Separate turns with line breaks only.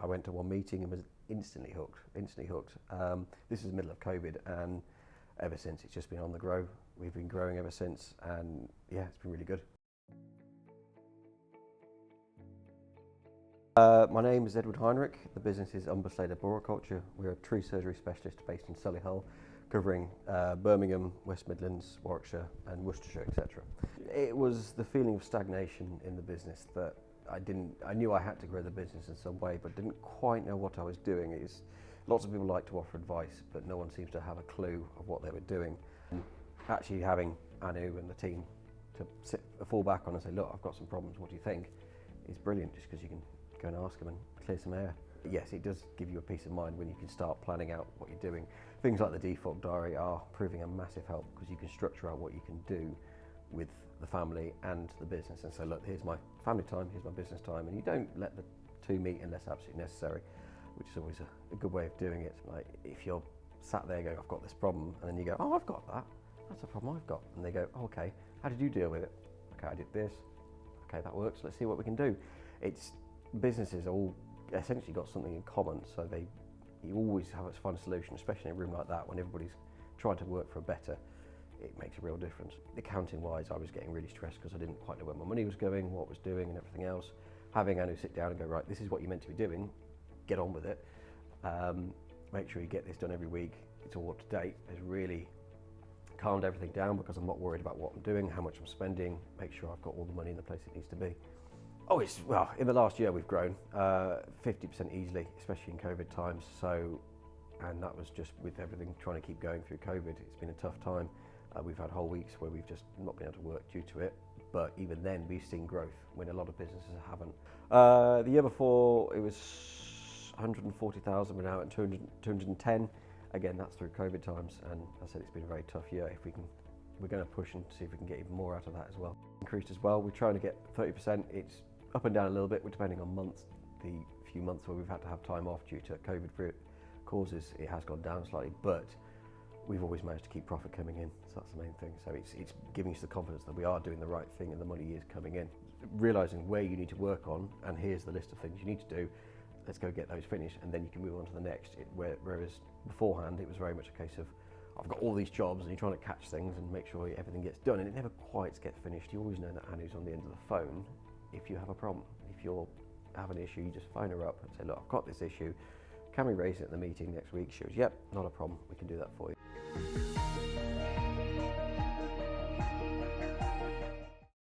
I went to one meeting and was instantly hooked. This is the middle of COVID, and ever since it's just been on the grow. We've been growing ever since, and yeah, it's been really good. My name is Edward Heinrich. The business is Umberslade Arboriculture. We're a tree surgery specialist based in Solihull, covering Birmingham, West Midlands, Warwickshire and Worcestershire, etc. It was the feeling of stagnation in the business that I knew I had to grow the business in some way, but didn't quite know what I was doing. Lots of people like to offer advice, but no one seems to have a clue of what they were doing. And actually having Anu and the team to fall back on and say, look, I've got some problems, what do you think? Is brilliant, just because you can go and ask them and clear some air. Yes, it does give you a peace of mind when you can start planning out what you're doing. Things like the default diary are proving a massive help, because you can structure out what you can do with the family and the business and say, look, here's my family time, here's my business time, and you don't let the two meet unless absolutely necessary, which is always a good way of doing it. Like if you're sat there going, I've got this problem, and then you go, oh, I've got that, that's a problem I've got, and they go, oh, okay, how did you deal with it? Okay, I did this, okay, that works, let's see what we can do. Businesses all essentially got something in common, so you always have to find a solution, especially in a room like that when everybody's trying to work for a better. It makes a real difference. Accounting wise, I was getting really stressed because I didn't quite know where my money was going, what I was doing and everything else. Having Anu sit down and go, right, this is what you're meant to be doing, get on with it, make sure you get this done every week, it's all up to date, has really calmed everything down, because I'm not worried about what I'm doing, how much I'm spending, make sure I've got all the money in the place it needs to be. Oh, well, in the last year we've grown 50% easily, especially in COVID times. And that was just with everything trying to keep going through COVID. It's been a tough time. We've had whole weeks where we've just not been able to work due to it. But even then, we've seen growth when a lot of businesses haven't. The year before, it was 140,000. We're now at 210. Again, that's through COVID times. And as I said, it's been a very tough year. We're going to push and see if we can get even more out of that as well. Increased as well. We're trying to get 30%. It's up and down a little bit, depending on months. The few months where we've had to have time off due to COVID causes, it has gone down slightly, but we've always managed to keep profit coming in, so that's the main thing. So it's giving us the confidence that we are doing the right thing and the money is coming in. Realising where you need to work on, and here's the list of things you need to do, let's go get those finished, and then you can move on to the next. Whereas beforehand, it was very much a case of, I've got all these jobs and you're trying to catch things and make sure everything gets done, and it never quite gets finished. You always know that Anu's on the end of the phone if you have a problem. If you have an issue, you just phone her up and say, look, I've got this issue, can we raise it at the meeting next week? She goes, yep, not a problem, we can do that for you.